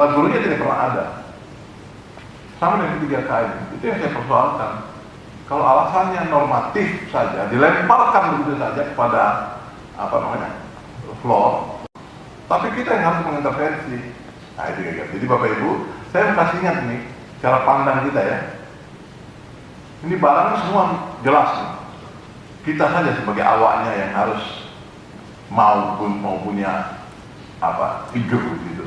Gurunya tidak pernah ada. Sama dengan 3KM, itu yang saya persoalkan. Kalau alasannya normatif saja, dilemparkan begitu saja kepada floor, tapi kita yang harus mengintervensi. Nah itu kayak gitu. Jadi Bapak Ibu, saya mau kasih ingat nih cara pandang kita ya. Ini barang semua jelas nih. Kita saja sebagai awaknya yang harus mau punya figur gitu,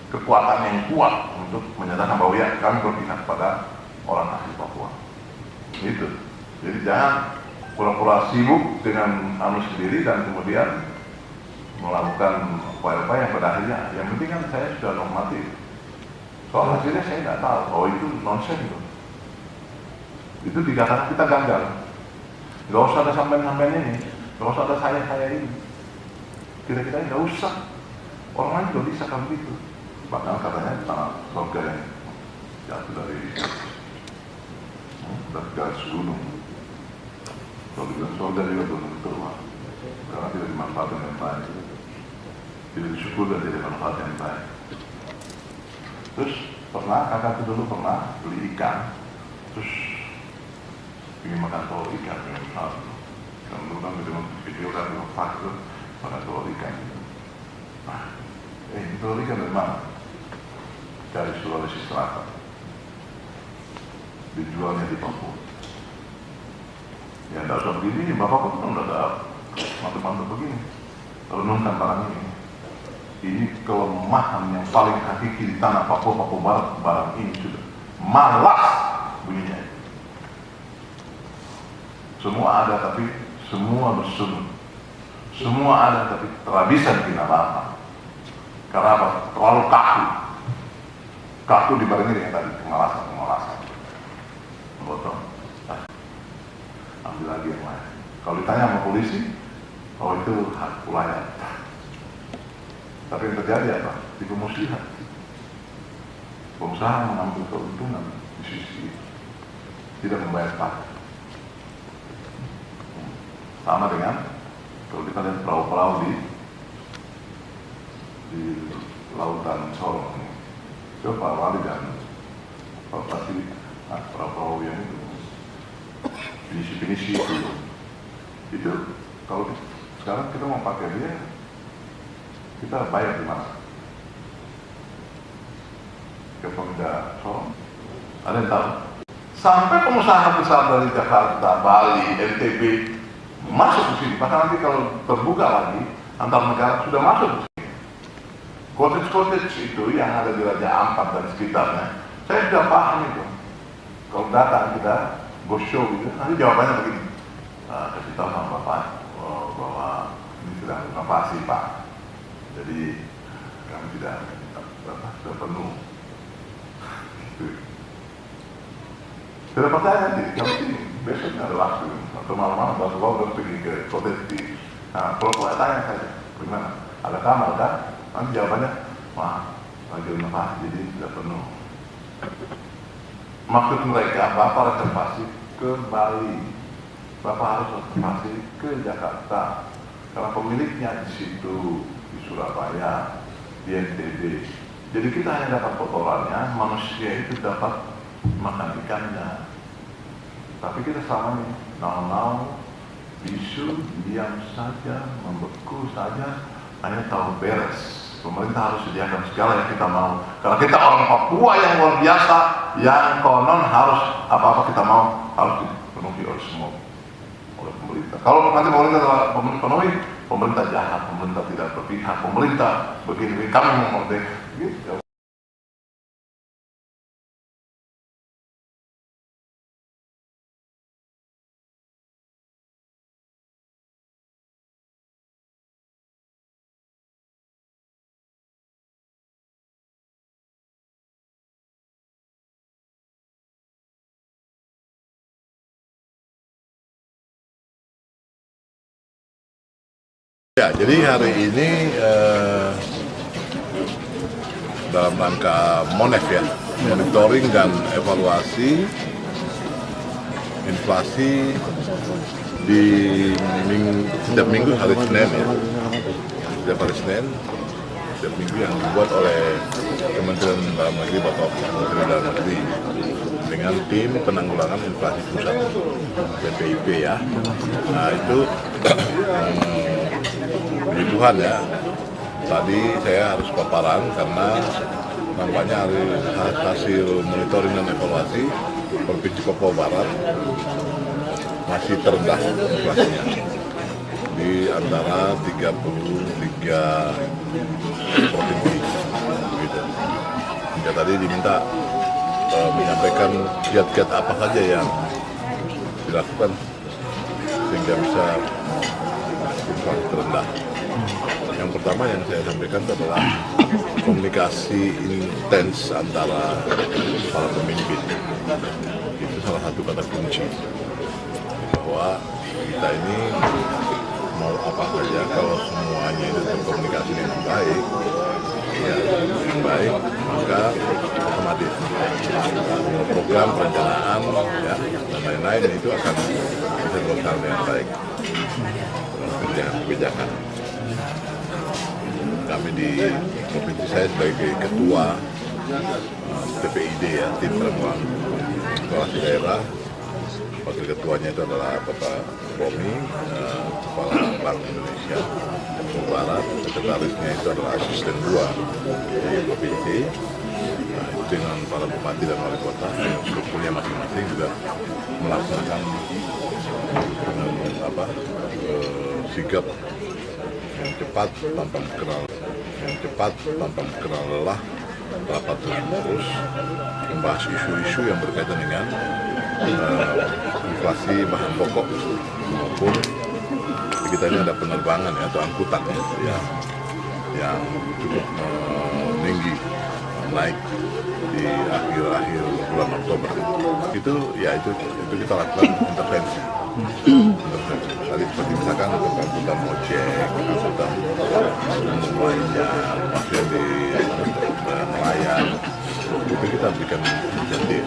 kekuatan yang kuat untuk menyatakan bahwa ya kami berpihak kepada orang asli Papua. Itu. Jadi jangan pura-pura sibuk dengan sendiri dan kemudian melakukan upaya-upaya yang pada akhirnya, yang penting kan saya sudah normatif. Soal hasilnya saya nggak tahu. Oh itu nonsense itu. Itu dikatakan kita gagal. Nggak usah ada sampean-sampean ini, nggak usah ada saya ini. Kira-kira nggak usah. Orang lain juga bisa kalau gitu. Bahkan katanya tanah surga yang jatuh dari garis gunung. Kalau bilang surga juga belum keluar, karena tidak dimanfaatkan dengan baik, tidak disyukur dan tidak dimanfaatkan dengan baik. Terus kakak itu dulu pernah beli ikan, terus ingin makan telur ikan dengan besar. Dan dulu kan video kan fakir makan telur ikan. Telur ikan dari mana? Dari Sulawesi Selatan. Dijualnya di Papua. Ya tidak usah begini, Bapak pun tidak ada mantap-mantap begini. Renungkan barang ini. Ini kelemahan yang paling hakiki di tanah Papua Barat, barang ini sudah malas bunyinya. Semua ada tapi semua bersunut. Semua ada tapi terhabisan bikin apa-apa. Karena apa? Terlalu kaku. Kaku dibarengi dengan tadi kemalasan. Potong. Ambil lagi yang lain. Kalau ditanya sama polisi, oh itu hak pelayan. Tapi yang terjadi apa? Tipu muslihat. Pengusaha mengambil keuntungan di sisi itu, tidak membayar pajak. Sama dengan kalau kita lihat perahu-perahu di lautan Sorong. Itu Pak Wali dan Pak Basili, perahu-perahu yang itu pinisi itu kalau sekarang kita mau pakai dia, kita bayar di mana? Ke Pemda Sorong. Ada yang tahu? Sampai pengusaha besar dari Jakarta, Bali, NTB masuk ke sini. Bahkan nanti kalau terbuka lagi antar negara sudah masuk ke sini. Cottage itu yang ada di Raja Ampat dan sekitarnya, saya sudah paham itu. Kalau datang kita go show gitu, nanti jawabannya begini, kasih tahu sama Bapak bahwa ini sudah renovasi Pak, jadi kami sudah penuh. Tidak percaya nanti, kami sini besoknya ada waktu atau malam-malam baru pergi ke cottage di. Nah, kalau tanya saja, bagaimana? Ada kamar kan? Nanti jawabannya, wah, lagi renovasi jadi sudah penuh. Maksud mereka, Bapak reservasi ke Bali, Bapak harus reservasi ke Jakarta, karena pemiliknya di situ, di Surabaya, di NTB. Jadi kita hanya dapat kotorannya, manusia itu dapat makan ikannya. Tapi kita selama ini, now, bisu, diam saja, membeku saja, hanya tahu beres. Pemerintah harus sediakan segala yang kita mau. Karena kita orang Papua yang luar biasa, yang konon harus apa-apa kita mau harus dipenuhi oleh semua, oleh pemerintah. Kalau nanti pemerintah penuhi, pemerintah jahat, pemerintah tidak berpihak, pemerintah begini, kami mau merdeka. Gitu. Ya, jadi hari ini dalam rangka MONEF ya, monitoring dan evaluasi inflasi di setiap minggu hari Senin ya, setiap hari Senin, setiap minggu yang dibuat oleh Kementerian Kementerian Dalam Negeri, Bapak Menteri Dalam Negeri, dengan tim penanggulangan inflasi pusat (BPIP) ya. Nah itu puji Tuhan ya. Tadi saya harus paparan karena nampaknya hasil monitoring dan evaluasi Provinsi Papua Barat masih terendah inflasinya di antara 33 provinsi. Gitu. Hingga tadi diminta menyampaikan kiat-kiat apa saja yang dilakukan sehingga bisa inflasi terendah. Yang pertama yang saya sampaikan adalah komunikasi intens antara para pemimpin. Itu salah satu kata kunci bahwa kita ini mau apa saja kalau semuanya itu berkomunikasi dengan baik, ya dengan baik, maka otomatis program perencanaan ya dan lain-lain itu akan bisa dilakukan dengan baik dengan kebijakan. Kami di provinsi saya sebagai ketua TPID ya, tim penanggulangan inflasi daerah. Wakil ketuanya itu adalah Bapak Romi, Kepala Bank Indonesia Barat. Sekretarisnya itu adalah asisten 2 di provinsi. Nah, itu dengan para bupati dan wali kota yang strukturnya masing-masing juga melaksanakan dengan sigap yang cepat tanpa kenal lelah, rapat terus membahas isu-isu yang berkaitan dengan inflasi bahan pokok maupun kita ini ada penerbangan ya, atau angkutan ya, yang cukup tinggi naik di akhir bulan Oktober. Itu kita lakukan intervensi. Tadi seperti misalkan untuk angkutan ojek, angkutan lainnya, maksudnya di nelayan, itu kita berikan insentif.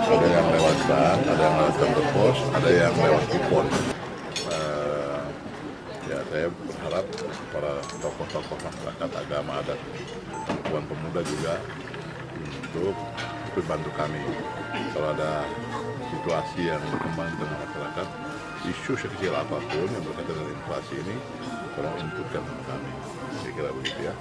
Ada yang lewat bank, ada yang lewat kantor pos, ada yang lewat kupon. Ya saya berharap para tokoh-tokoh masyarakat, agama, adat, perempuan, pemuda juga untuk ikut bantu kami. Kalau ada situasi yang berkembang di tengah masyarakat, isu sekecil apapun yang berkaitan dengan inflasi ini, tolong inputkan ke kami. Saya kira begitu ya.